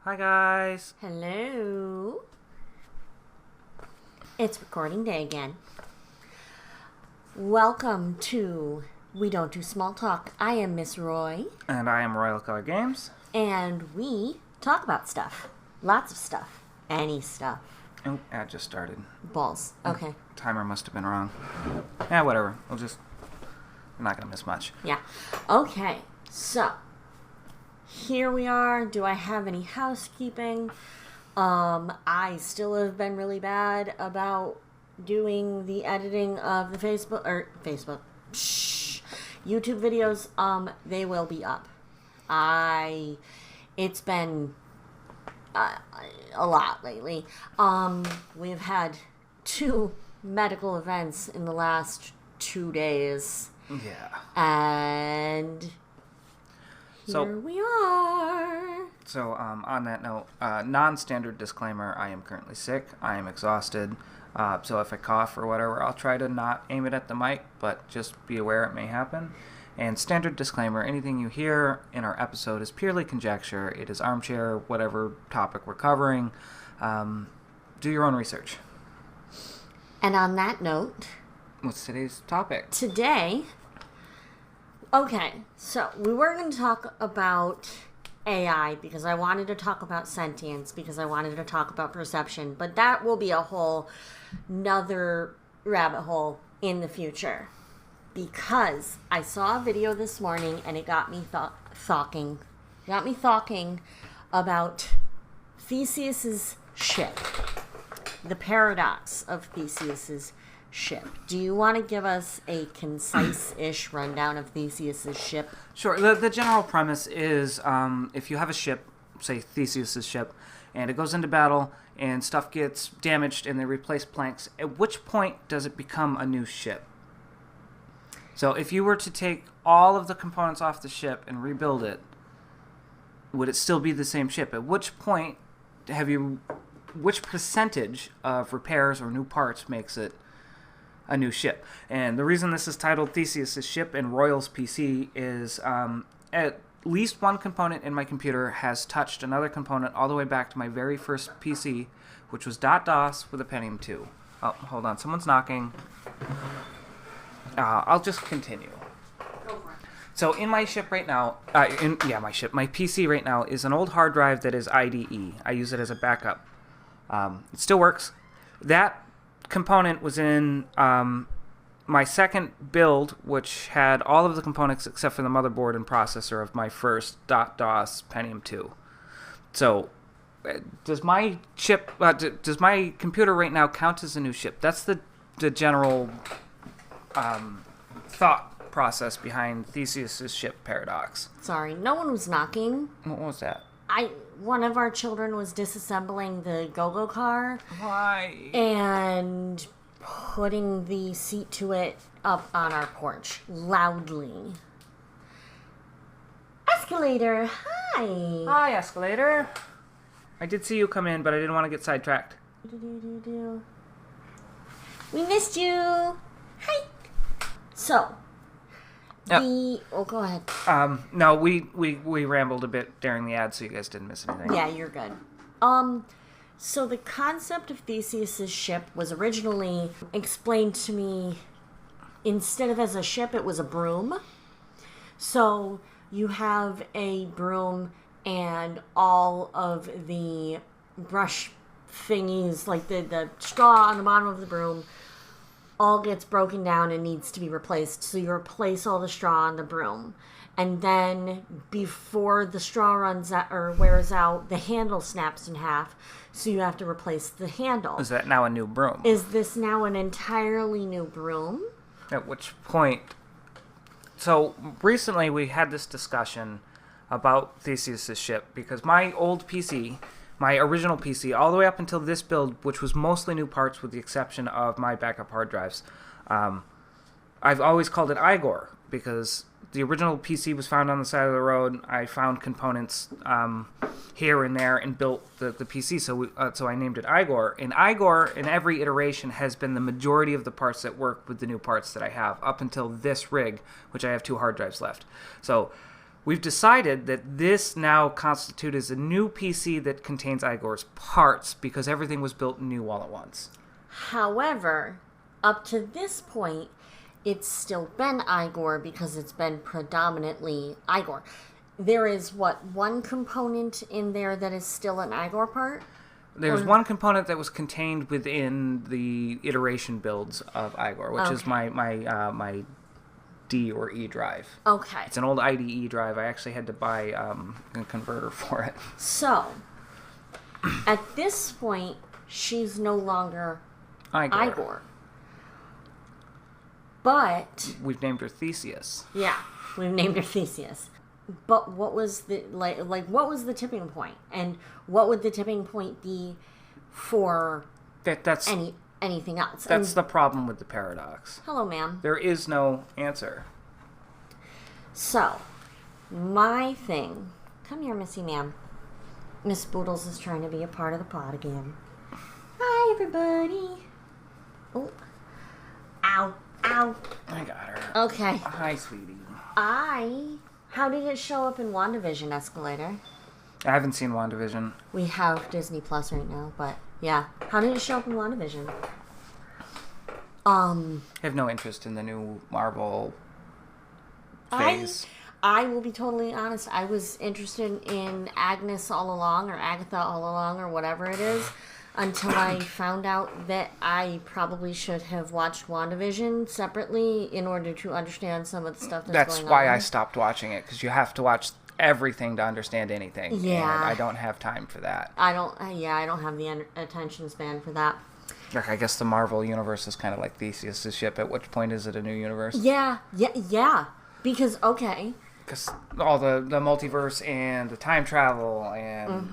Hi guys. Hello. It's recording day again. Welcome to We Don't Do Small Talk. I am Miss Roy. And I am Royal Color Games. And we talk about stuff. Lots of stuff. Any stuff. Oh, ad just started. Balls. Okay. Timer must have been wrong. Yeah, whatever. We're not going to miss much. Yeah. Okay. So, here we are. Do I have any housekeeping? I still have been really bad about doing the editing of the YouTube videos. They will be up. It's been a lot lately. We've had 2 medical events in the last 2 days. Yeah. And here we are. So, on that note, non-standard disclaimer, I am currently sick. I am exhausted. So if I cough or whatever, I'll try to not aim it at the mic, but just be aware it may happen. And standard disclaimer, anything you hear in our episode is purely conjecture. It is armchair, whatever topic we're covering. Do your own research. And on that note, What's today's topic? Today, so we were going to talk about AI because I wanted to talk about sentience, because I wanted to talk about perception, but that will be a whole nother rabbit hole in the future. Because I saw a video this morning and it got me talking about Theseus Ship, the paradox of Theseus's ship. Do you want to give us a concise-ish rundown of Theseus's ship? Sure. The general premise is if you have a ship, say Theseus's ship, and it goes into battle and stuff gets damaged and they replace planks, at which point does it become a new ship? So if you were to take all of the components off the ship and rebuild it, would it still be the same ship? At which point which percentage of repairs or new parts makes it a new ship? And the reason this is titled Theseus' Ship and Royal's PC is at least one component in my computer has touched another component all the way back to my very first PC, which was .DOS with a Pentium 2. Oh, hold on. Someone's knocking. I'll just continue. Go for it. So in my ship right now, my PC right now is an old hard drive that is IDE. I use it as a backup. It still works. That component was in my second build, which had all of the components except for the motherboard and processor of my first .DOS Pentium 2. So does my computer right now count as a new ship? That's the general thought process behind Theseus' Ship Paradox. Sorry, no one was knocking. What was that? One of our children was disassembling the go-go car. Why? And putting the seat to it up on our porch loudly. Escalator, hi. Hi, Escalator. I did see you come in, but I didn't want to get sidetracked. We missed you. Hi. So, go ahead. No, we rambled a bit during the ad, so you guys didn't miss anything. Yeah, you're good. So the concept of Theseus' ship was originally explained to me, instead of as a ship, it was a broom. So you have a broom and all of the brush thingies, like the straw on the bottom of the broom, all gets broken down and needs to be replaced. So you replace all the straw on the broom. And then before the straw runs out or wears out, the handle snaps in half. So you have to replace the handle. Is that now a new broom? Is this now an entirely new broom? At which point... So recently we had this discussion about Theseus' ship because my old PC, my original PC, all the way up until this build, which was mostly new parts with the exception of my backup hard drives, I've always called it Igor because the original PC was found on the side of the road. I found components here and there and built the PC, so I named it Igor. And Igor, in every iteration, has been the majority of the parts that work with the new parts that I have, up until this rig, which I have 2 hard drives left. So We've decided that this now constitutes as a new PC that contains Igor's parts because everything was built new all at once. However, up to this point, it's still been Igor because it's been predominantly Igor. There is, one component in there that is still an Igor part? There's one component that was contained within the iteration builds of Igor, which is my D or E drive. Okay. It's an old IDE drive. I actually had to buy a converter for it. So, at this point, she's no longer Igor. But we've named her Theseus. Yeah, we've named her Theseus. But what was the what was the tipping point? And what would the tipping point be for anything else? That's the problem with the paradox. Hello, ma'am. There is no answer. So, my thing. Come here, Missy ma'am. Miss Boodles is trying to be a part of the pod again. Hi, everybody. Oh. Ow. Ow. I got her. Okay. Hi, sweetie. How did it show up in WandaVision, Escalator? I haven't seen WandaVision. We have Disney Plus right now, but yeah. How did it show up in WandaVision? I have no interest in the new Marvel phase. I will be totally honest. I was interested in Agnes all along, or Agatha all along, or whatever it is, until I found out that I probably should have watched WandaVision separately in order to understand some of the stuff that's going on. That's why I stopped watching it, because you have to watch everything to understand anything. Yeah. And I don't have time for that. I don't have the attention span for that. Like, I guess the Marvel universe is kind of like Theseus' ship. At which point is it a new universe? Yeah. Because, okay. Because all the multiverse and the time travel and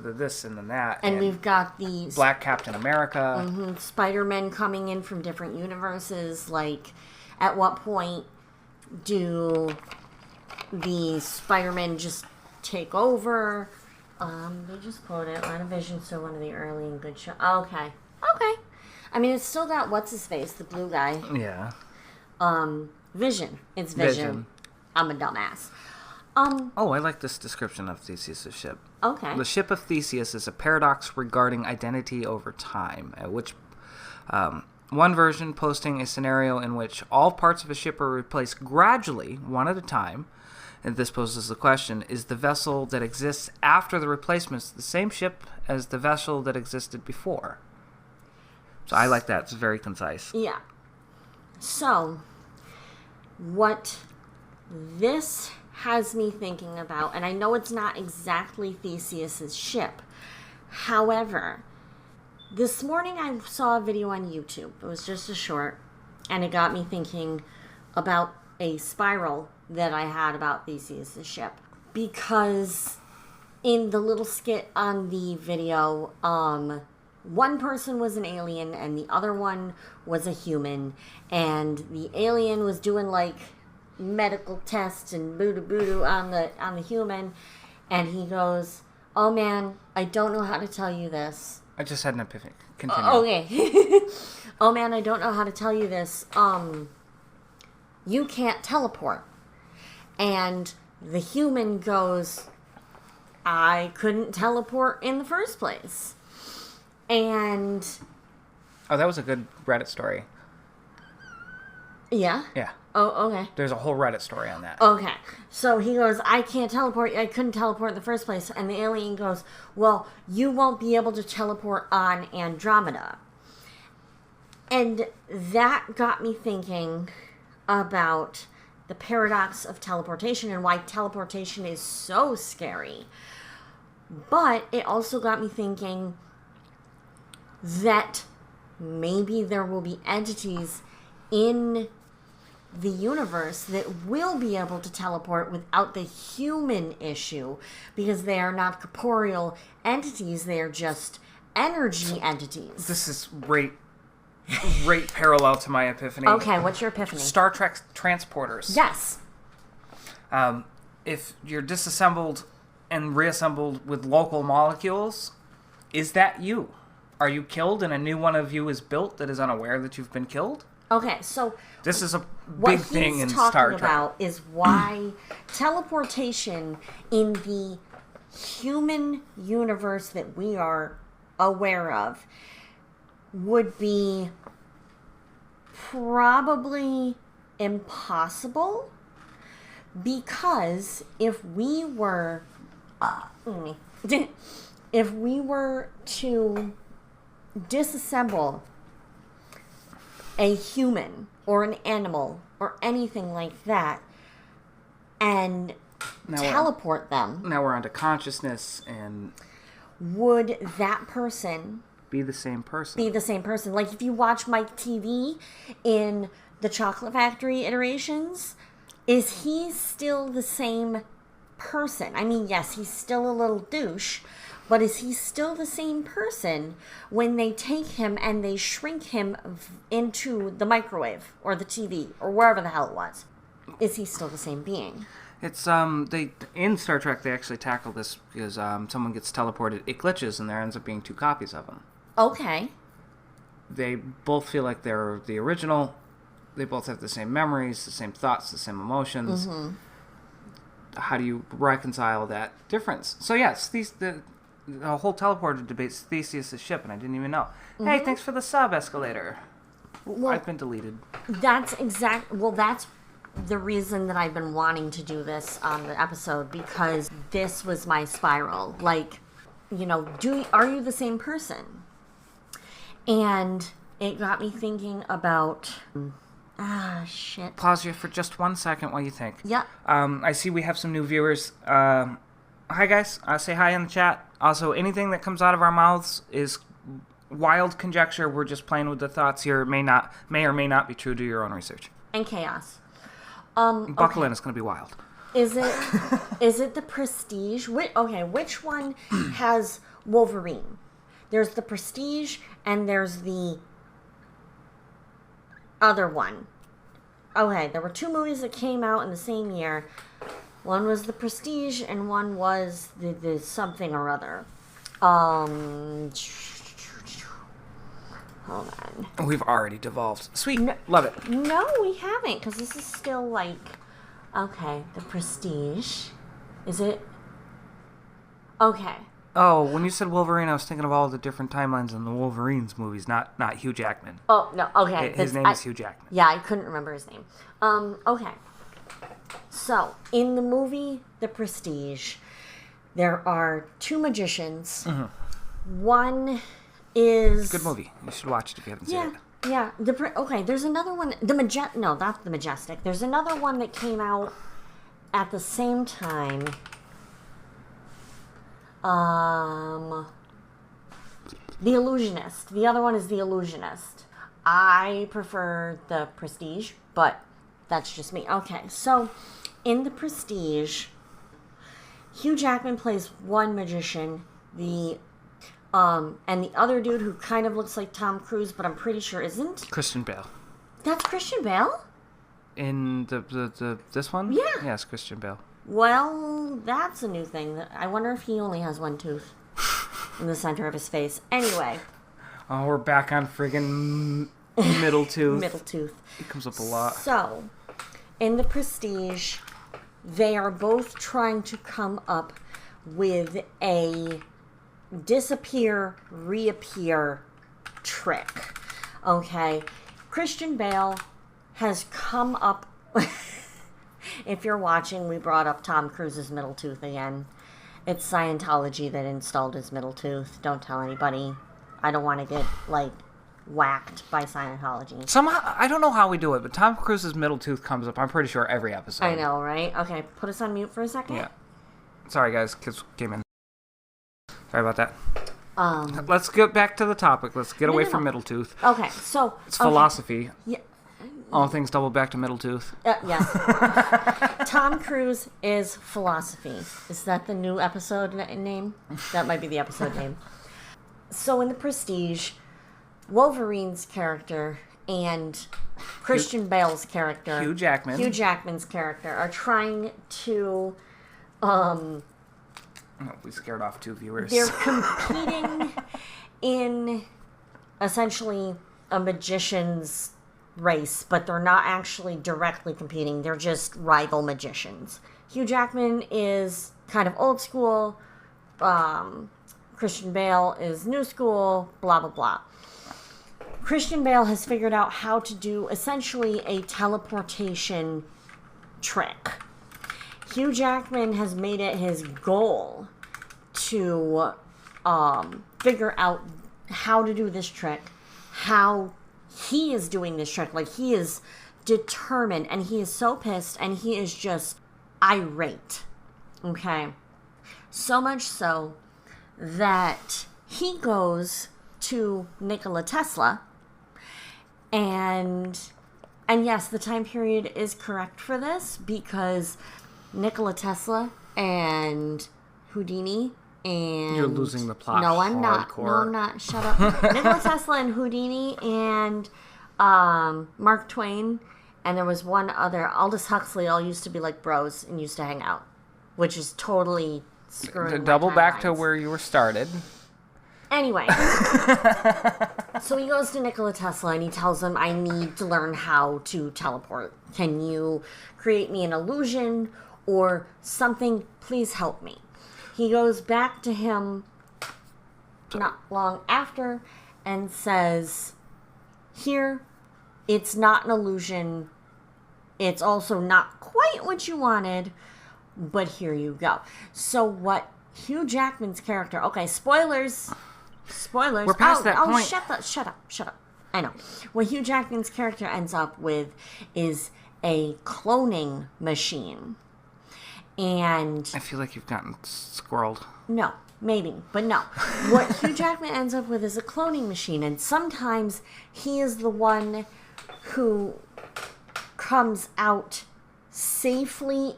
the this and the that. And we've got the Black Captain America. Spider-Men coming in from different universes. Like, at what point do the Spider-Men just take over? They just quoted WandaVision, so one of the early and good shows. Okay. I mean, it's still got what's-his-face, the blue guy. Yeah. Vision. It's Vision. I'm a dumbass. I like this description of Theseus' ship. Okay. The ship of Theseus is a paradox regarding identity over time, at which one version posting a scenario in which all parts of a ship are replaced gradually, one at a time. And this poses the question, is the vessel that exists after the replacements the same ship as the vessel that existed before? So I like that. It's very concise. Yeah. So, what this has me thinking about, and I know it's not exactly Theseus' ship. However, this morning I saw a video on YouTube. It was just a short, and it got me thinking about a spiral that I had about Theseus' ship. Because in the little skit on the video, one person was an alien and the other one was a human, and the alien was doing like medical tests and boo-doo on the human, and he goes, "Oh man, I don't know how to tell you this." I just had an epiphany. Continue. Okay. "Oh man, I don't know how to tell you this. You can't teleport." And the human goes, "I couldn't teleport in the first place." And that was a good Reddit story. Yeah? Yeah. Oh, okay. There's a whole Reddit story on that. Okay. So he goes, "I can't teleport. I couldn't teleport in the first place." And the alien goes, "Well, you won't be able to teleport on Andromeda." And that got me thinking about the paradox of teleportation and why teleportation is so scary. But it also got me thinking that maybe there will be entities in the universe that will be able to teleport without the human issue, because they are not corporeal entities, they are just energy entities. This is right parallel to my epiphany. Okay, what's your epiphany? Star Trek transporters. Yes. If you're disassembled and reassembled with local molecules, is that you? Are you killed and a new one of you is built that is unaware that you've been killed? Okay, so This is a what big thing he's in talking Star Trek. about is why teleportation in the human universe that we are aware of would be probably impossible, because if we were to disassemble a human or an animal or anything like that and teleport them, Now we're onto consciousness and would that person be the same person. be the same person? Like if you watch Mike TV in the Chocolate Factory iterations, is he still the same person? I mean, yes, he's still a little douche, but is he still the same person when they take him and they shrink him into the microwave or the TV or wherever the hell it was? Is he still the same being? It's they in Star Trek they actually tackle this because someone gets teleported, it glitches, and there ends up being two copies of them. Okay. They both feel like they're the original. They both have the same memories, the same thoughts, the same emotions. Mm-hmm. How do you reconcile that difference? So yes, the whole teleporter debate's Theseus' ship, and I didn't even know. Mm-hmm. Hey, thanks for the sub, Escalator. Well, I've been deleted. that's the reason that I've been wanting to do this on the episode, because this was my spiral. Like, you know, are you the same person? And it got me thinking about shit. Pause you for just 1 second while you think. Yeah. I see we have some new viewers. Hi guys, say hi in the chat. Also, anything that comes out of our mouths is wild conjecture. We're just playing with the thoughts here. It may or may not be true. Do your own research. And chaos. Buckle in, it's going to be wild. Is it the Prestige? Which one has Wolverine? There's the Prestige and there's the other one. Okay, there were two movies that came out in the same year. One was the Prestige and one was the something or other. Hold on. We've already devolved. Sweet. No, Love it. No, we haven't, because this is still like... Okay, the Prestige. Is it... Okay. Oh, when you said Wolverine, I was thinking of all the different timelines in the Wolverines movies, not Hugh Jackman. Oh, no, okay. His name is Hugh Jackman. Yeah, I couldn't remember his name. Okay. So, in the movie The Prestige, there are two magicians. Mm-hmm. One is... Good movie. You should watch it if you haven't seen it. Yeah. Okay, there's another one. No, not The Majestic. There's another one that came out at the same time. The Illusionist. The other one is The Illusionist. I prefer The Prestige, but that's just me. Okay, so in The Prestige, Hugh Jackman plays one magician, and the other dude who kind of looks like Tom Cruise, but I'm pretty sure isn't. Christian Bale. That's Christian Bale? In the this one? Yeah. Yes, Christian Bale. Well, that's a new thing. I wonder if he only has one tooth in the center of his face. Anyway. Oh, we're back on friggin' middle tooth. Middle tooth. It comes up a lot. So, in The Prestige, they are both trying to come up with a disappear, reappear trick. Okay? Christian Bale has come up... If you're watching, we brought up Tom Cruise's middle tooth again. It's Scientology that installed his middle tooth. Don't tell anybody. I don't want to get, whacked by Scientology. Somehow, I don't know how we do it, but Tom Cruise's middle tooth comes up, I'm pretty sure, every episode. I know, right? Okay, put us on mute for a second. Yeah. Sorry, guys. Kids came in. Sorry about that. Let's get back to the topic. Let's get away from middle tooth. Okay, so... It's philosophy. Yeah. All things double back to middle tooth. Yes. Tom Cruise is philosophy. Is that the new episode name? That might be the episode name. So in The Prestige, Wolverine's character and Christian Bale's character, Hugh Jackman's character, are trying to... we scared off two viewers. They're competing in essentially a magician's race, but they're not actually directly competing. They're just rival magicians. Hugh Jackman is kind of old school. Christian Bale is new school, blah, blah, blah. Christian Bale has figured out how to do essentially a teleportation trick. Hugh Jackman has made it his goal to figure out how to do this trick, how he is doing this trick. Like, he is determined, and he is so pissed, and he is just irate. Okay? So much so that he goes to Nikola Tesla, and yes, the time period is correct for this, because Nikola Tesla and Houdini and... You're losing the plot. No, I'm not. No, I'm not. Shut up. Nikola Tesla and Houdini and Mark Twain, and there was one other. Aldous Huxley all used to be like bros and used to hang out, which is totally screwing. To my double back to timelines. where you were started. Anyway, so he goes to Nikola Tesla and he tells him, I need to learn how to teleport. Can you create me an illusion or something? Please help me. He goes back to him not long after and says, here, it's not an illusion. It's also not quite what you wanted, but here you go. So what Hugh Jackman's character... Okay, spoilers. We're past that point. Shut up. I know. What Hugh Jackman's character ends up with is a cloning machine. And... I feel like you've gotten squirreled. No, maybe, but no. What Hugh Jackman ends up with is a cloning machine, and sometimes he is the one who comes out safely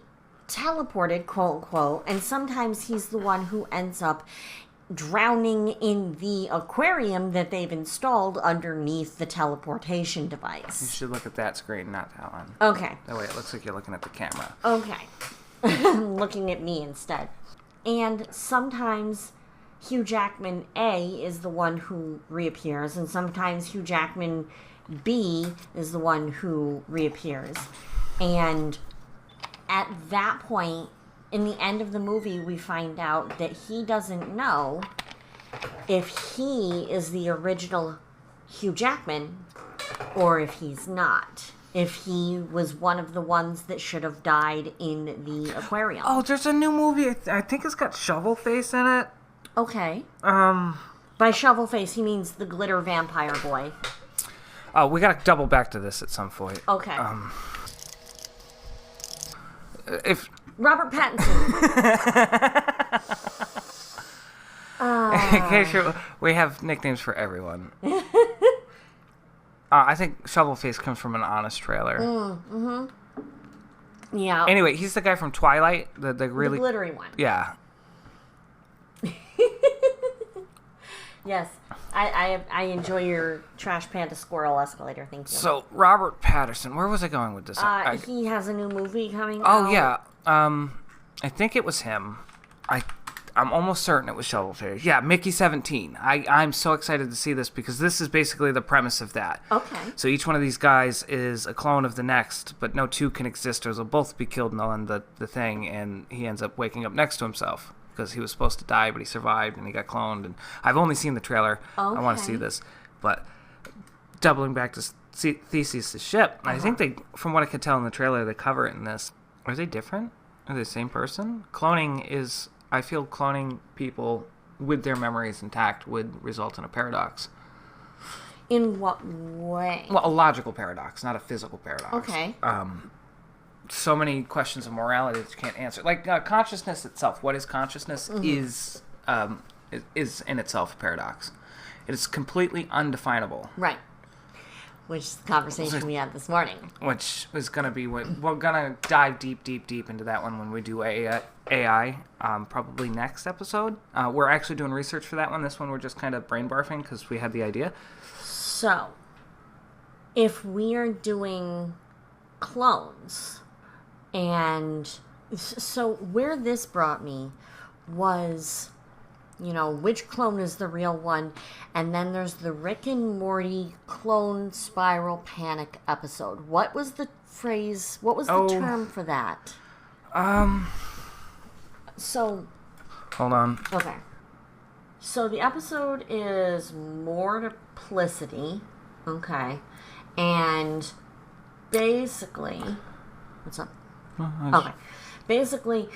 teleported, quote unquote, and sometimes he's the one who ends up drowning in the aquarium that they've installed underneath the teleportation You device. should look at that screen, not that one. Okay. That way it looks like you're looking at the camera. Okay. I'm looking at me instead. And sometimes Hugh Jackman A is the one who reappears, and sometimes Hugh Jackman B is the one who reappears. And at that point, in the end of the movie, we find out that he doesn't know if he is the original Hugh Jackman or if he's not. If he was one of the ones that should have died in the aquarium. Oh, there's a new movie. I think it's got Shovel Face in it. Okay. By shovel face, he means the glitter vampire boy. Oh, we gotta double back to this at some point. Okay. If Robert Pattinson. in case we have nicknames for everyone. I think Shovel Face comes from an Honest trailer. Yeah. Anyway, he's the guy from Twilight, the really The glittery one. yeah. Yes. I enjoy your trash panda squirrel escalator. Thank you. So Robert Pattinson, where was I going with this? He has a new movie coming out. Oh yeah, I think it was him. I'm almost certain it was Shovel Face. Yeah, Mickey 17. I'm so excited to see this because this is basically the premise of that. Okay. So each one of these guys is a clone of the next, but no two can exist or they'll both be killed on the thing, and he ends up waking up next to himself because he was supposed to die, but he survived and he got cloned. And I've only seen the trailer. I want to see this. But doubling back to Theseus Ship, I think they, from what I could tell in the trailer, they cover it in this. Are they different? Are they the same person? Cloning is... I feel cloning people with their memories intact would result in a paradox. In what way? Well, a logical paradox, not a physical paradox. Okay. So many questions of morality that you can't answer. Like consciousness itself. What is consciousness is in itself a paradox. It is completely undefinable. Right. Which is the conversation we had this morning. Which is going to be what we're going to dive deep into that one when we do AI, probably next episode. We're actually doing research for that one. This one we're just kind of brain barfing because we had the idea. So, if we are doing clones, and so where this brought me was which clone is the real one. And then there's the Rick and Morty clone spiral panic episode. What was the phrase? What was the term for that? So... Hold on. Okay. So the episode is Mortiplicity. Okay. And basically... What's up? Okay. Basically...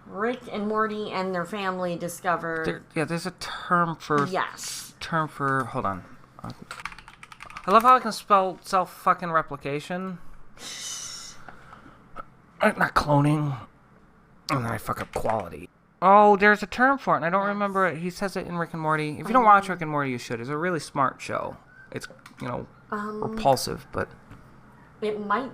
Rick and Morty and their family discover... there's a term for... Yes. Hold on. I love how I can spell self-fucking replication. Not cloning. And then I fuck up quality. Oh, there's a term for it, and I don't remember it. He says it in Rick and Morty. If you don't watch Rick and Morty, you should. It's a really smart show. It's, repulsive, but... We might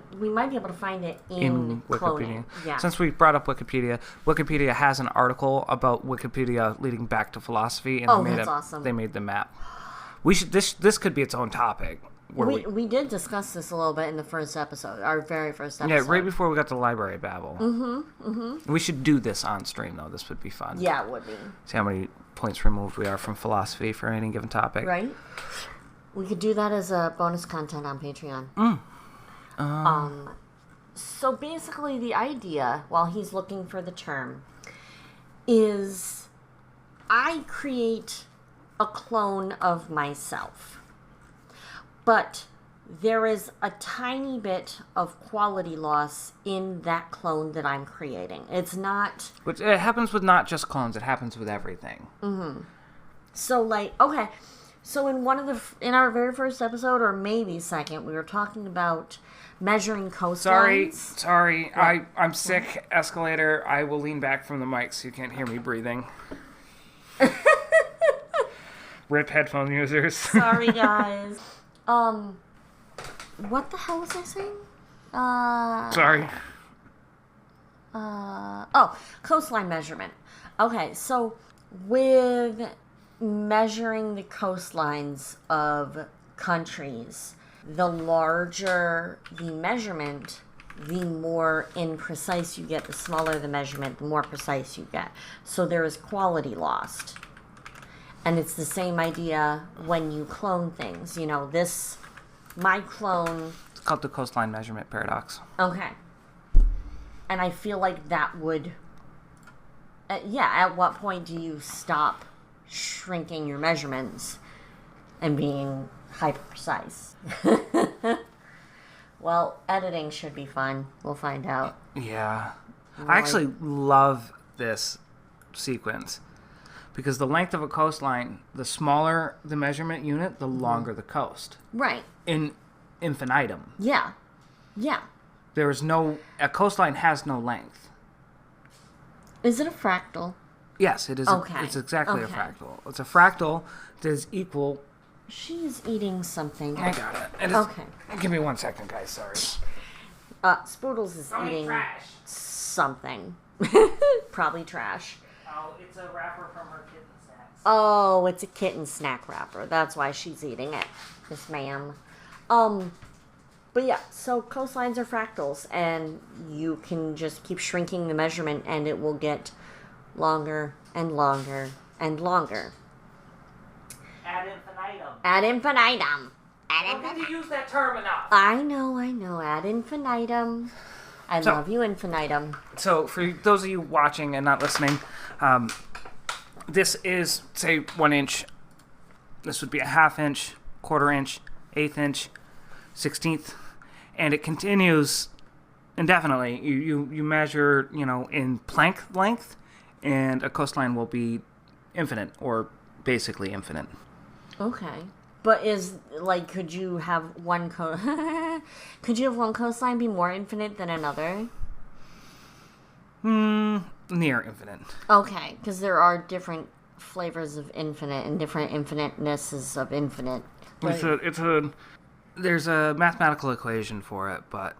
be able to find it in Wikipedia. cloning. Yeah. Since we brought up Wikipedia has an article about Wikipedia leading back to philosophy, and that's awesome. They made the map. We should this could be its own topic. We did discuss this a little bit in the first episode, our very first episode. Yeah, right before we got to library babble. We should do this on stream though. This would be fun. Yeah, it would be. See how many points removed we are from philosophy for any given topic. Right. We could do that as a bonus content on Patreon. So basically the idea, while he's looking for the term, is I create a clone of myself. But there is a tiny bit of quality loss in that clone that I'm creating. It's not... Which it happens with not just clones, it happens with everything. So okay. So in our very first episode, or maybe second, we were talking about measuring coastlines. Sorry. I'm sick. Escalator. I will lean back from the mic so you can't hear me breathing. Rip headphone users. Sorry, guys. What the hell was I saying? Sorry. Coastline measurement. Okay, so with measuring the coastlines of countries, the larger the measurement, the more imprecise you get. The smaller the measurement, the more precise you get. So there is quality lost. And it's the same idea when you clone things. My clone... It's called the coastline measurement paradox. Okay. And I feel like that would... at what point do you stop shrinking your measurements and being hyper-precise? Well, editing should be fun. We'll find out. Yeah. I actually love this sequence. Because the length of a coastline, the smaller the measurement unit, the longer the coast. Right. In infinitum. Yeah. Yeah. A coastline has no length. Is it a fractal? Yes, it is. Okay. It's exactly a fractal. It's a fractal that is equal. She's eating something. I got it. Okay. Give me 1 second, guys. Sorry. Spoodles is eating trash. Something. Probably trash. Oh, it's a wrapper from her kitten snacks. Oh, it's a kitten snack wrapper. That's why she's eating it. Yes, ma'am. But yeah, so coastlines are fractals, and you can just keep shrinking the measurement, and it will get longer and longer and longer. Ad infinitum. Ad infinitum. I don't get to use that term enough. I know. Ad infinitum. I love you, infinitum. So, for those of you watching and not listening, this is, say, 1 inch. This would be a 1/2 inch, 1/4 inch, 1/8 inch, 1/16, and it continues indefinitely. You measure, in Planck length, and a coastline will be infinite, or basically infinite. Okay. But could you have one could you have one coastline be more infinite than another? Near infinite. Okay, because there are different flavors of infinite and different infinitenesses of infinite. Right? There's a mathematical equation for it, but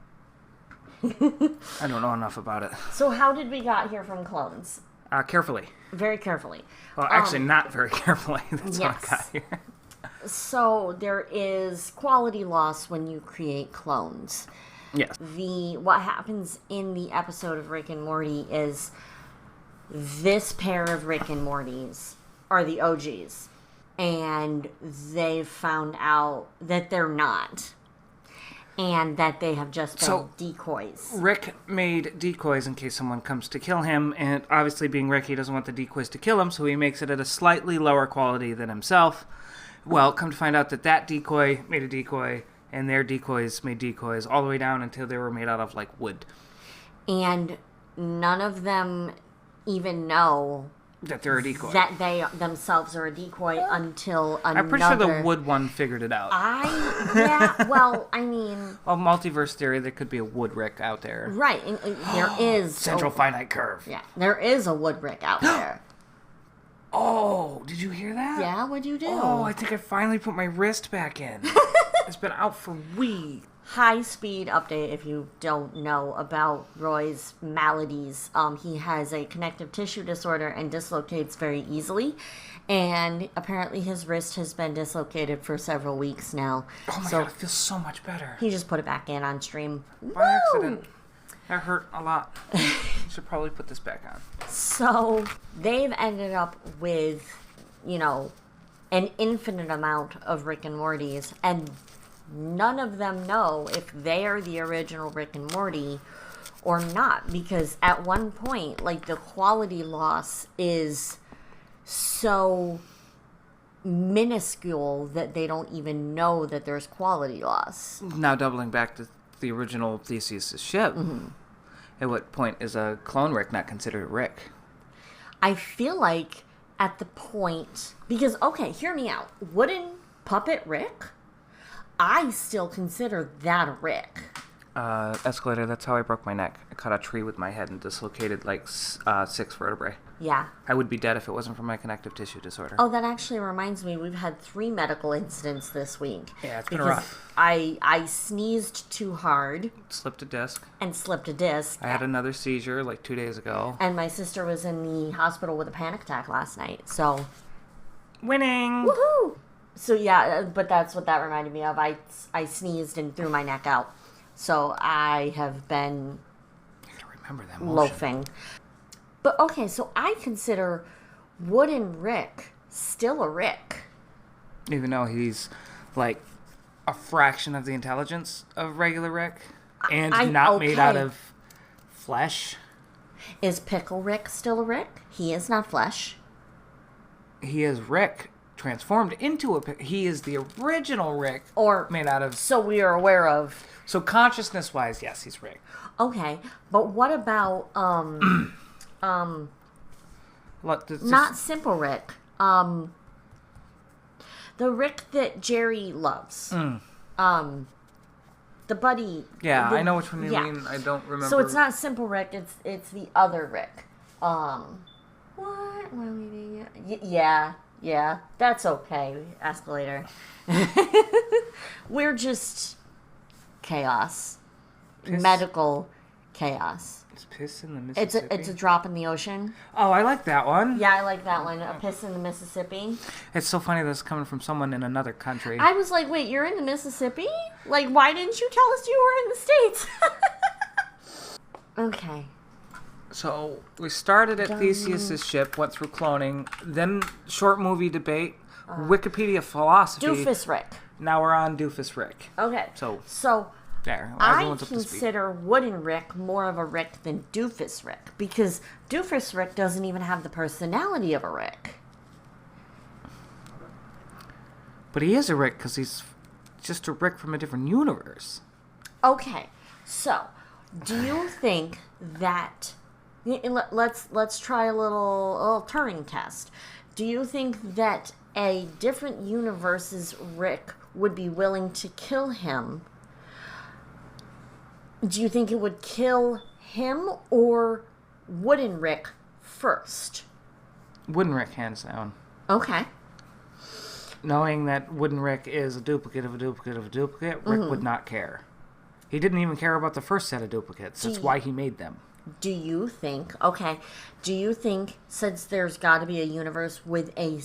I don't know enough about it. So how did we got here from clones? Carefully. Very carefully. Well, actually, not very carefully. That's how I got here. So there is quality loss when you create clones. Yes. What happens in the episode of Rick and Morty is this pair of Rick and Mortys are the OGs. And they've found out that they're not. And that they have just been decoys. Rick made decoys in case someone comes to kill him, and obviously being Rick, he doesn't want the decoys to kill him, so he makes it at a slightly lower quality than himself. Well, come to find out that decoy made a decoy, and their decoys made decoys all the way down until they were made out of, like, wood. And none of them even know that they're a decoy. That they themselves are a decoy until another... I'm pretty sure the wood one figured it out. Well, I mean... Well, multiverse theory, there could be a wood Rick out there. Right, and there is... Central finite curve. Yeah, there is a wood Rick out there. Oh, did you hear that? Yeah, what'd you do? Oh, I think I finally put my wrist back in. It's been out for weeks. High-speed update if you don't know about Roy's maladies. He has a connective tissue disorder and dislocates very easily. And apparently his wrist has been dislocated for several weeks now. Oh my God, it feels so much better. He just put it back in on stream. By accident. That hurt a lot. Should probably put this back on. So they've ended up with, an infinite amount of Rick and Mortys, and none of them know if they are the original Rick and Morty or not, because at one point, like, the quality loss is so minuscule that they don't even know that there's quality loss. Now doubling back to the original Theseus Ship, at what point is a clone Rick not considered a Rick? I feel like at the point, because, okay, hear me out. Wooden puppet Rick, I still consider that a Rick. Escalator, that's how I broke my neck. I caught a tree with my head and dislocated, like, 6 vertebrae. Yeah. I would be dead if it wasn't for my connective tissue disorder. Oh, that actually reminds me, we've had 3 medical incidents this week. Yeah, it's been rough. I sneezed too hard. Slipped a disc. And slipped a disc. I had another seizure, like, 2 days ago. And my sister was in the hospital with a panic attack last night, so... Winning! Woohoo! So, yeah, but that's what that reminded me of. I sneezed and threw my neck out. So I have been remember that motion. Loafing. But okay, so I consider Wooden Rick still a Rick. Even though he's like a fraction of the intelligence of regular Rick and made out of flesh. Is Pickle Rick still a Rick? He is not flesh. He is Rick transformed into he is the original Rick, or made out of. So we are aware of. So consciousness-wise, yes, he's Rick. Okay, but what about not simple Rick? The Rick that Jerry loves. The buddy. Yeah, I know which one you mean. I don't remember. So it's not simple Rick. It's the other Rick. What? Yeah. That's okay. Escalator. We're just chaos. Piss. Medical chaos. Is piss in the Mississippi? It's a drop in the ocean. Oh, I like that one. Yeah, I like that one. A piss in the Mississippi. It's so funny that it's coming from someone in another country. I was like, wait, you're in the Mississippi? Like, why didn't you tell us you were in the States? Okay. So, we started at Theseus' ship, went through cloning, then short movie debate, Wikipedia philosophy. Doofus Rick. Now we're on Doofus Rick. Okay. So there. I consider Wooden Rick more of a Rick than Doofus Rick, because Doofus Rick doesn't even have the personality of a Rick. But he is a Rick because he's just a Rick from a different universe. Okay, so do you think that... Let's try a little Turing test. Do you think that a different universe's Rick would be willing to kill him? Do you think it would kill him or Wooden Rick first? Wooden Rick, hands down. Okay. Knowing that Wooden Rick is a duplicate of a duplicate of a duplicate, Rick would not care. He didn't even care about the first set of duplicates. That's why he made them. Do you think, since there's got to be a universe with a,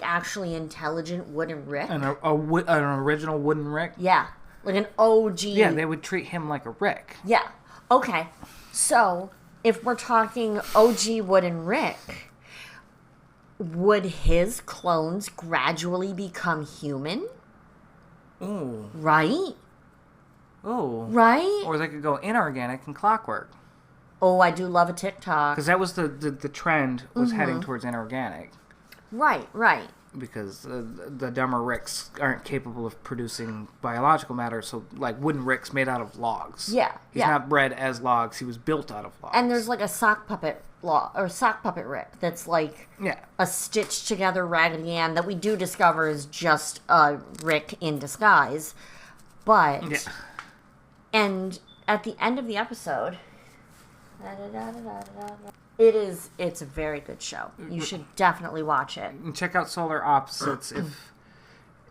actually intelligent Wooden Rick? An original Wooden Rick? Yeah. Like an OG. Yeah, they would treat him like a Rick. Yeah. Okay. So, if we're talking OG Wooden Rick, would his clones gradually become human? Ooh. Right? Ooh. Right? Or they could go inorganic and clockwork. Oh, I do love a TikTok. Because that was the trend was heading towards inorganic. Right. Because the dumber Ricks aren't capable of producing biological matter, so like wooden Ricks made out of logs. Yeah. He's not bred as logs, he was built out of logs. And there's like a sock puppet Rick that's like a stitched together Raggedy Ann that we do discover is just a Rick in disguise. But... Yeah. And at the end of the episode... It's a very good show. You should definitely watch it. And check out Solar Opposites.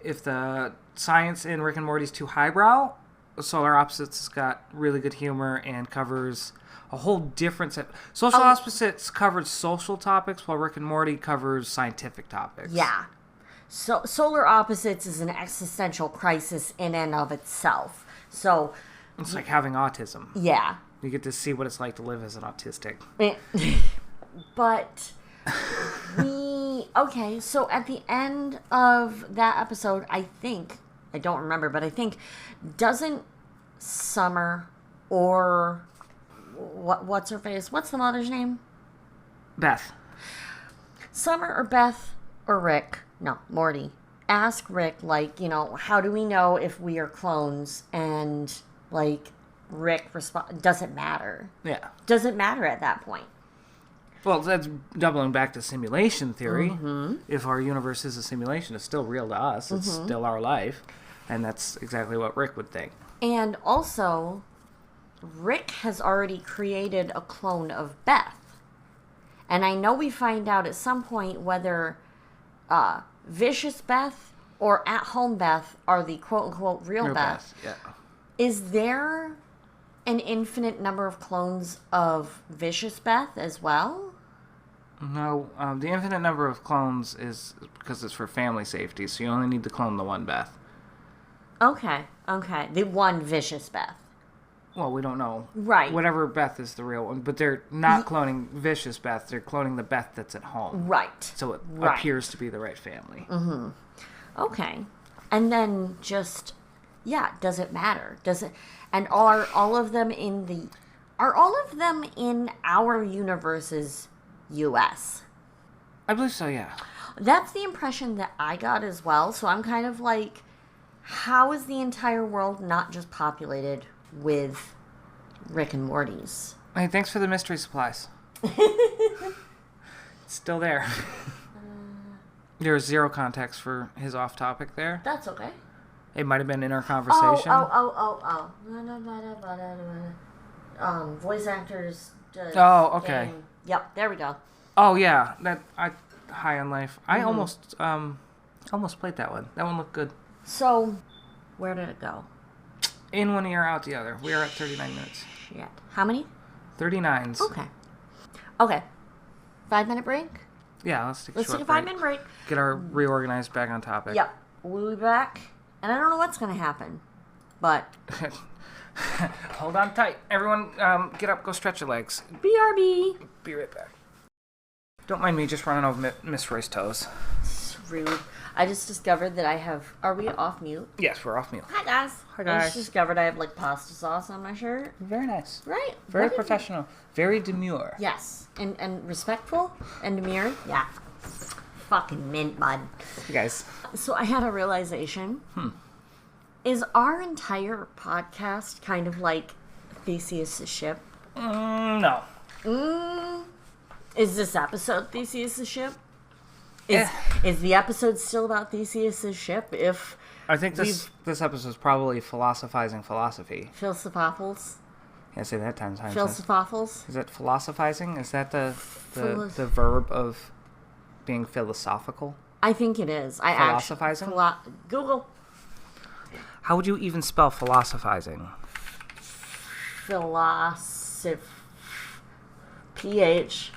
if the science in Rick and Morty's too highbrow, Solar Opposites has got really good humor and covers a whole different set. Social Opposites covers social topics, while Rick and Morty covers scientific topics. Yeah. So Solar Opposites is an existential crisis in and of itself. So it's like having autism. Yeah. You get to see what it's like to live as an autistic. But okay, so at the end of that episode, I don't remember, but I think, doesn't Summer or what's her face? What's the mother's name? Beth. Summer or Beth or Rick? No, Morty. Ask Rick, like, how do we know if we are clones? And, like, Rick doesn't matter. Yeah. Doesn't matter at that point. Well, that's doubling back to simulation theory. If our universe is a simulation, it's still real to us. It's still our life. And that's exactly what Rick would think. And also, Rick has already created a clone of Beth. And I know we find out at some point whether Vicious Beth or At Home Beth are the quote-unquote real Beth. Yeah. Is there an infinite number of clones of Vicious Beth as well? No, the infinite number of clones is because it's for family safety, so you only need to clone the one Beth. Okay. The one Vicious Beth. Well, we don't know. Right. Whatever Beth is the real one, but they're not cloning Vicious Beth, they're cloning the Beth that's at home. Right. So it appears to be the right family. Okay. And then just, does it matter? Does it, and are all of them in our universe's US? I believe so, yeah. That's the impression that I got as well. So I'm kind of like, how is the entire world not just populated with Rick and Morty's? Hey, thanks for the mystery supplies. It's still there. There's zero context for his off topic there. That's okay. It might have been in our conversation. Voice actors. Okay. Game. Yep, there we go. Oh yeah, High on Life. I almost played that one. That one looked good. So, where did it go? In one ear, out the other. We are at 39 minutes. Shit. How many? 39s. Okay. 5-minute break? Yeah, let's take a Let's short take a 5-minute break. Get our reorganized back on topic. Yep. We'll be back. And I don't know what's going to happen. But... Hold on tight. Everyone, get up, go stretch your legs. BRB. Be right back. Don't mind me just running over Miss Roy's toes. It's rude. I just discovered that I have... Are we off mute? Yes, we're off mute. Hi, guys. Hi, guys. I just discovered I have, like, pasta sauce on my shirt. Very nice. Right. Very professional. Very demure. Yes. And respectful and demure. Yeah. Fucking mint, bud. Hey, guys. So I had a realization. Is our entire podcast kind of like Theseus' Ship? No. Is this episode Theseus' Ship? Is the episode still about Theseus' ship? I think this episode is probably Philosophizing Philosophy. Philosophals? Yeah, say that 10 times. Philosophals? Is it philosophizing? Is that the verb of being philosophical? I think it is. Philosophizing? Google. How would you even spell philosophizing? PH.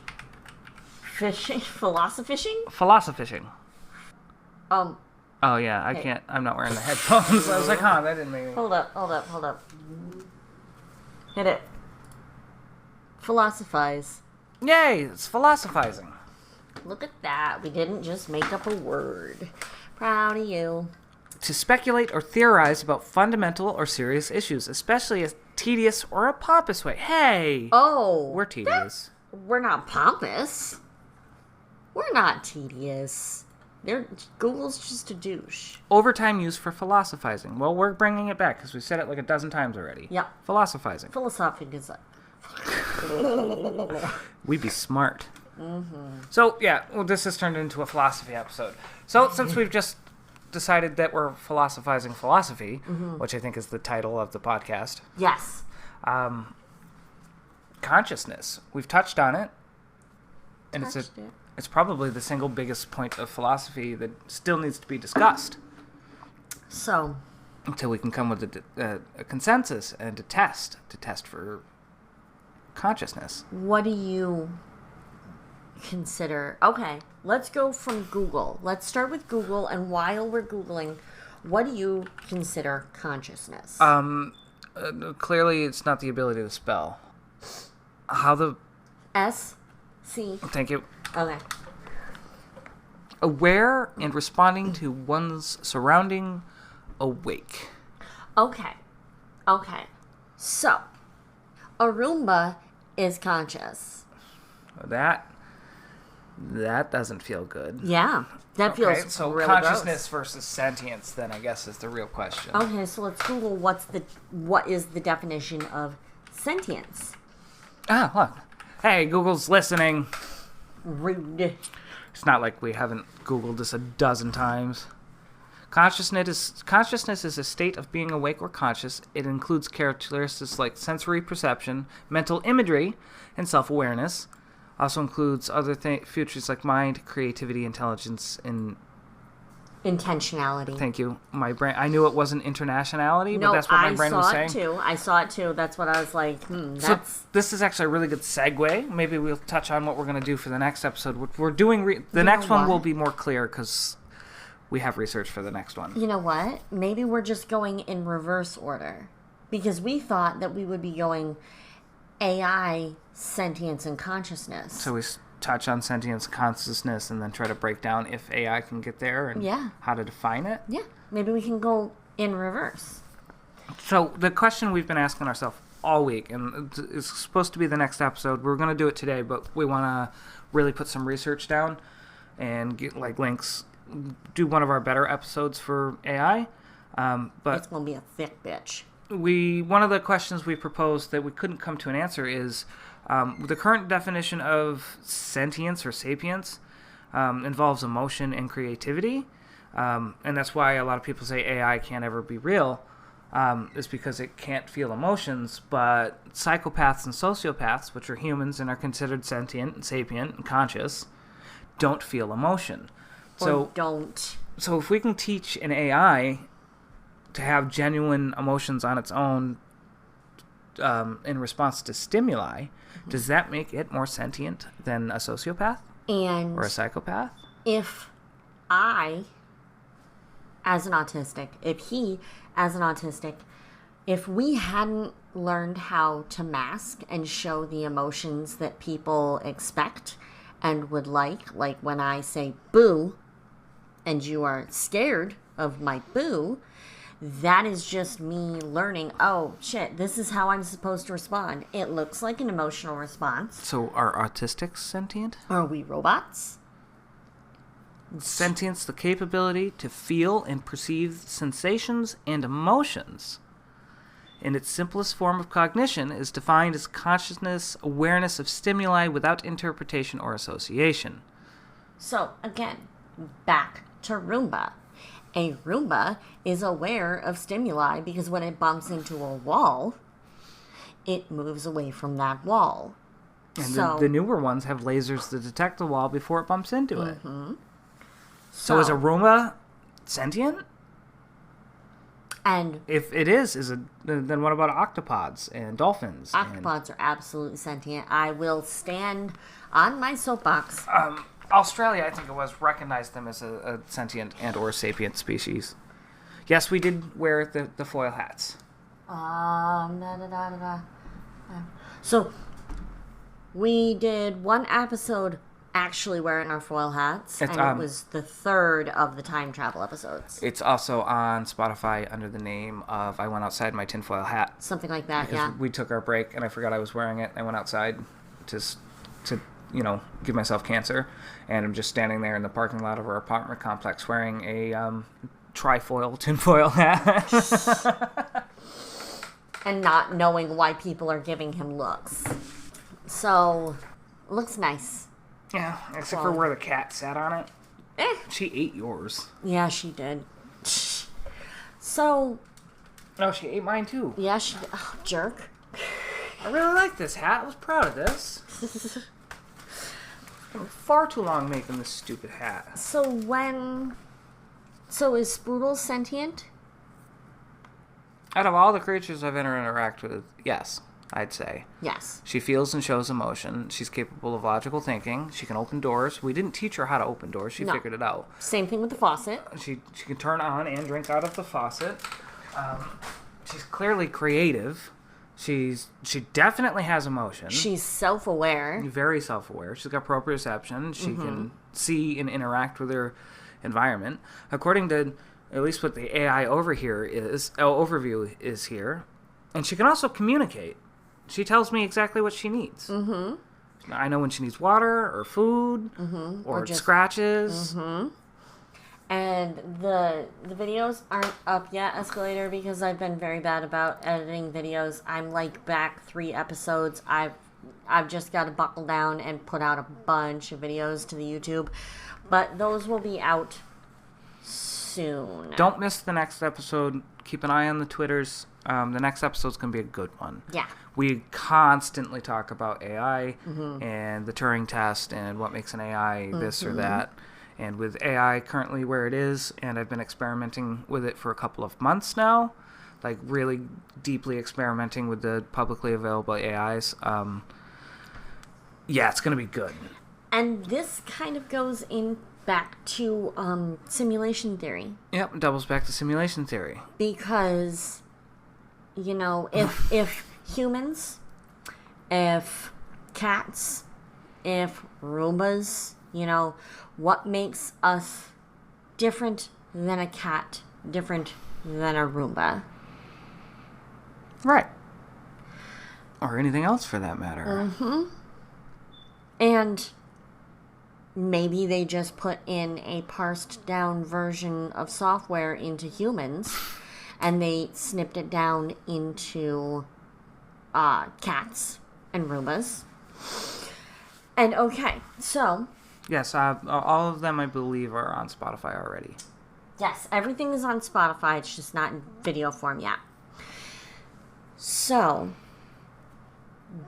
Fishing? Philosophishing? Philosophishing. Oh yeah, I can't. I'm not wearing the headphones. I was like, that didn't make me. Hold up. Hit it. Philosophize. Yay! It's philosophizing. Look at that. We didn't just make up a word. Proud of you. To speculate or theorize about fundamental or serious issues, especially a tedious or a pompous way. Hey! Oh. We're tedious. We're not pompous. We're not tedious. Google's just a douche. Overtime used for philosophizing. Well, we're bringing it back because we said it like a dozen times already. Yep. Philosophizing. Philosophic is We'd be smart. So, yeah, well, this has turned into a philosophy episode. So, since we've just decided that we're philosophizing philosophy, which I think is the title of the podcast. Yes. Consciousness. We've touched on it. And it's probably the single biggest point of philosophy that still needs to be discussed. So. Until we can come with a consensus and a test for consciousness. What do you consider? Okay, let's go from Google. Let's start with Google, and while we're Googling, what do you consider consciousness? Clearly it's not the ability to spell. How the... S-C... Thank you. Okay. Aware and responding to one's surrounding awake. Okay. So, a Roomba is conscious. That doesn't feel good. Yeah, that feels so really consciousness gross. versus sentience, then I guess is the real question. Okay, so let's Google what is the definition of sentience. Ah, look. Hey, Google's listening. Rude. It's not like we haven't Googled this a dozen times. Consciousness is a state of being awake or conscious. It includes characteristics like sensory perception, mental imagery, and self-awareness. Also includes other features like mind, creativity, intelligence, and... Intentionality. Thank you. My brain... I knew it wasn't internationality, but that's what my brain was saying. I saw it too. That's what I was like, that's... So this is actually a really good segue. Maybe we'll touch on what we're going to do for the next episode. We're doing... The next one will be more clear because we have research for the next one. You know what? Maybe we're just going in reverse order. Because we thought that we would be going AI, sentience, and consciousness. So we touch on sentience, consciousness, and then try to break down if AI can get there and how to define it. Yeah. Maybe we can go in reverse. So the question we've been asking ourselves all week, and it's supposed to be the next episode. We're going to do it today, but we want to really put some research down and get like links. Do one of our better episodes for AI. But it's going to be a thick bitch. One of the questions we proposed that we couldn't come to an answer is the current definition of sentience or sapience involves emotion and creativity, and that's why a lot of people say AI can't ever be real, is because it can't feel emotions. But psychopaths and sociopaths, which are humans and are considered sentient and sapient and conscious, don't feel emotion. So if we can teach an AI to have genuine emotions on its own in response to stimuli, does that make it more sentient than a sociopath or a psychopath? If I, as an autistic, if we hadn't learned how to mask and show the emotions that people expect and would like when I say boo, and you are scared of my boo, that is just me learning, oh, shit, this is how I'm supposed to respond. It looks like an emotional response. So are autistics sentient? Are we robots? Sentience, the capability to feel and perceive sensations and emotions. In its simplest form of cognition, is defined as consciousness, awareness of stimuli without interpretation or association. So, again, back to Roomba. A Roomba is aware of stimuli because when it bumps into a wall, it moves away from that wall. And the newer ones have lasers to detect the wall before it bumps into it. So is a Roomba sentient? And if it is then what about octopods and dolphins? Octopods are absolutely sentient. I will stand on my soapbox. Australia, I think it was, recognized them as a sentient and or sapient species. Yes, we did wear the foil hats. So, we did one episode actually wearing our foil hats, It's, and it was the third of the time travel episodes. It's also on Spotify under the name of I Went Outside in My Tinfoil Hat. Something like that, Because yeah. we took our break, and I forgot I was wearing it. I went outside to give myself cancer, and I'm just standing there in the parking lot of our apartment complex wearing a trifoil tinfoil hat. And not knowing why people are giving him looks. So, looks nice. Yeah, except for where the cat sat on it. Eh. She ate yours. Yeah, she did. So... No, she ate mine too. Yeah, she did. Oh, jerk. I really like this hat. I was proud of this. Spent far too long making this stupid hat. So is Spoodle sentient? Out of all the creatures I've ever interacted with, yes, I'd say. Yes. She feels and shows emotion. She's capable of logical thinking. She can open doors. We didn't teach her how to open doors. She figured it out. Same thing with the faucet. She can turn on and drink out of the faucet. She's clearly creative. She definitely has emotion. She's self-aware. Very self-aware. She's got proprioception. She can see and interact with her environment. According to at least what the AI overview is here. And she can also communicate. She tells me exactly what she needs. Mm-hmm. I know when she needs water or food or just scratches. Mm-hmm. And the videos aren't up yet, Escalator, because I've been very bad about editing videos. I'm like back 3 episodes. I've just got to buckle down and put out a bunch of videos to the YouTube. But those will be out soon. Don't miss the next episode. Keep an eye on the Twitters. The next episode's going to be a good one. Yeah. We constantly talk about AI and the Turing test and what makes an AI this or that. And with AI currently where it is, and I've been experimenting with it for a couple of months now, like really deeply experimenting with the publicly available AIs. Yeah, it's going to be good. And this kind of goes in back to simulation theory. Yep, doubles back to simulation theory. Because, if humans, if cats, if Roombas, what makes us different than a cat, different than a Roomba? Right. Or anything else for that matter. Mm-hmm. And maybe they just put in a parsed down version of software into humans, and they snipped it down into cats and Roombas. And okay, so... Yes, all of them, I believe, are on Spotify already. Yes, everything is on Spotify. It's just not in video form yet. So,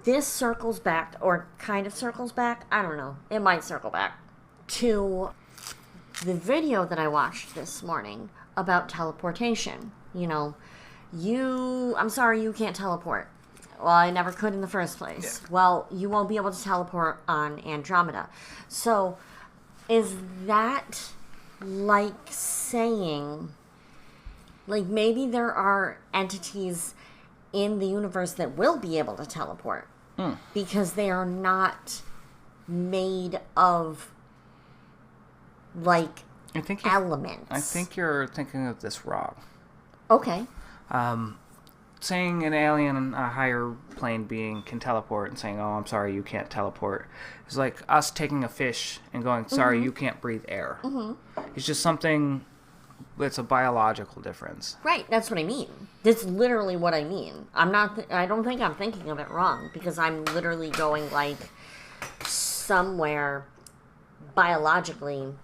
this circles back, or kind of circles back. I don't know. It might circle back to the video that I watched this morning about teleportation. I'm sorry you can't teleport. Well, I never could in the first place. Yeah. Well, you won't be able to teleport on Andromeda. So, is that like saying, like maybe there are entities in the universe that will be able to teleport because they are not made of like elements. I think you're thinking of this wrong. Okay. Saying an alien, a higher plane being can teleport and saying, oh, I'm sorry, you can't teleport, is like us taking a fish and going, sorry, you can't breathe air. It's just something that's a biological difference. Right, that's what I mean. That's literally what I mean. I don't think I'm thinking of it wrong, because I'm literally going like somewhere biologically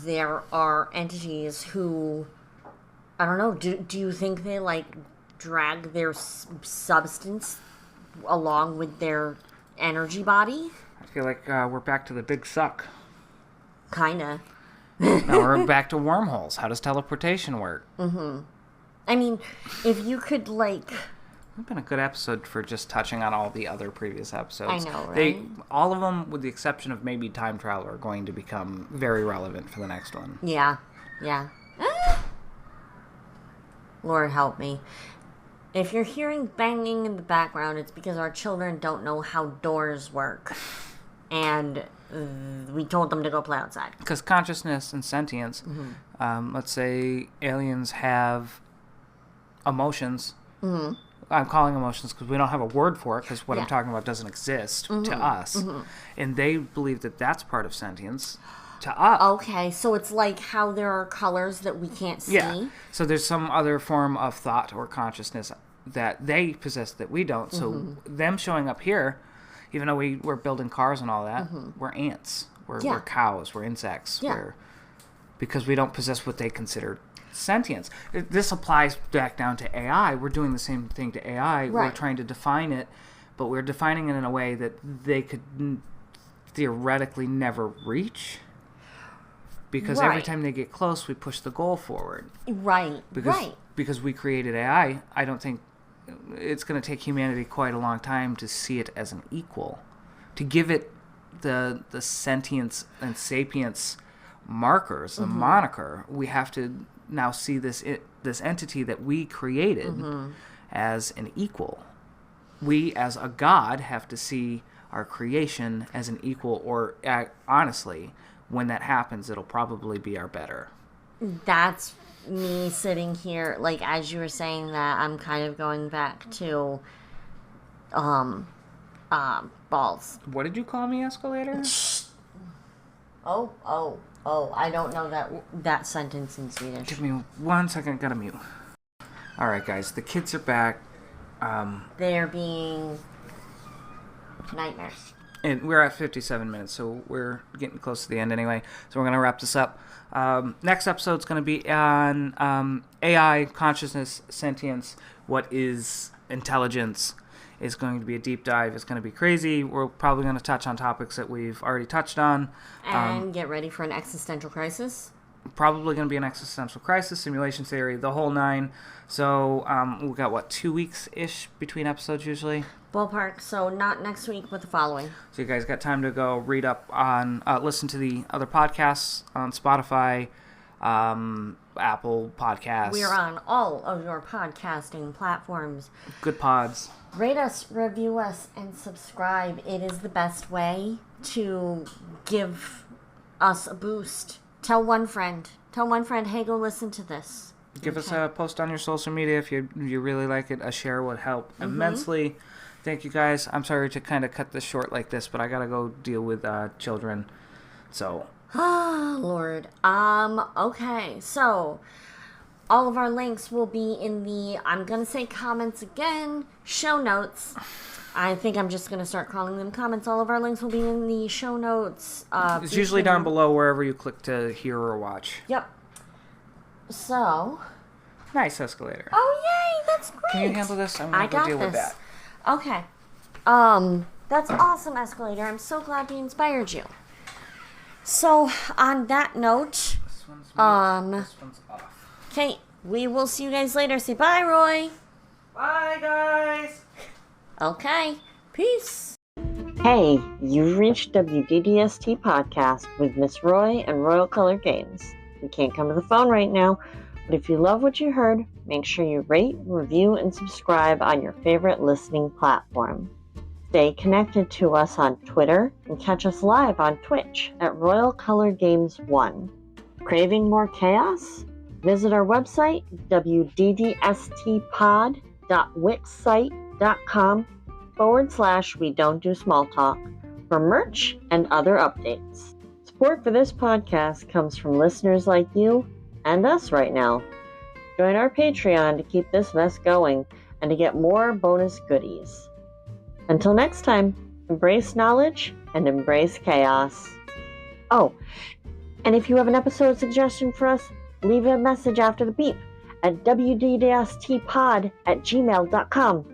there are entities who, I don't know, do you think they like drag their substance along with their energy body? I feel like we're back to the big suck. Kinda. Now we're back to wormholes. How does teleportation work? I mean, if you could like... It's been a good episode for just touching on all the other previous episodes. I know, right? All of them, with the exception of maybe time travel, are going to become very relevant for the next one. Yeah. Lord help me. If you're hearing banging in the background, it's because our children don't know how doors work. and we told them to go play outside. Because consciousness and sentience, let's say aliens have emotions. Mm-hmm. I'm calling emotions because we don't have a word for it, because what I'm talking about doesn't exist to us. And they believe that that's part of sentience to us. Okay, so it's like how there are colors that we can't see. Yeah. So there's some other form of thought or consciousness that they possess that we don't. So them showing up here, even though we're building cars and all that, we're ants. We're cows. We're insects. Yeah. Because we don't possess what they consider sentience. This applies back down to AI. We're doing the same thing to AI. Right. We're trying to define it, but we're defining it in a way that they could theoretically never reach. Because every time they get close, we push the goal forward. Right. Because we created AI, I don't think it's going to take humanity quite a long time to see it as an equal. To give it the sentience and sapience markers, the moniker, we have to now see this entity that we created as an equal. We, as a god, have to see our creation as an equal, or honestly, when that happens, it'll probably be our better. That's me sitting here, like, as you were saying that, I'm kind of going back to balls. What did you call me, Escalator? Oh, I don't know that sentence in Swedish. Give me 1 second, gotta mute. Alright, guys, the kids are back. They're being nightmares. And we're at 57 minutes, so we're getting close to the end anyway. So we're going to wrap this up. Next episode's going to be on AI, consciousness, sentience, what is intelligence. It's going to be a deep dive. It's going to be crazy. We're probably going to touch on topics that we've already touched on. And get ready for an existential crisis. Probably going to be an existential crisis, simulation theory, the whole nine. So we've got, 2 weeks-ish between episodes usually? Ballpark, so not next week, but the following. So you guys got time to go read up on, listen to the other podcasts on Spotify, Apple Podcasts. We're on all of your podcasting platforms. Good pods. Rate us, review us, and subscribe. It is the best way to give us a boost. Tell one friend, hey, go listen to this. Give us a post on your social media if you really like it. A share would help immensely. Thank you, guys. I'm sorry to kind of cut this short like this, but I gotta go deal with children. So. Oh, Lord. Okay. So, all of our links will be in the, I'm gonna say comments again, show notes. I think I'm just gonna start calling them comments. All of our links will be in the show notes. It's usually down below wherever you click to hear or watch. Yep. So. Nice, Escalator. Oh, yay! That's great. Can you handle this? I'm gonna go deal with that. Okay. That's awesome, Escalator. I'm so glad we inspired you. So, on that note, this one's off. Okay, we will see you guys later. Say bye, Roy. Bye, guys. Okay, peace. Hey, you've reached WDDST Podcast with Miss Roy and Royal Color Games. We can't come to the phone right now, but if you love what you heard, make sure you rate, review, and subscribe on your favorite listening platform. Stay connected to us on Twitter and catch us live on Twitch at Royal Color Games 1. Craving more chaos? Visit our website, wddstpod.wixsite.com/we don't do small talk for merch and other updates. Support for this podcast comes from listeners like you and us right now. Join our Patreon to keep this mess going and to get more bonus goodies. Until next time, embrace knowledge and embrace chaos. Oh, and if you have an episode suggestion for us, leave a message after the beep at wddstpod@gmail.com.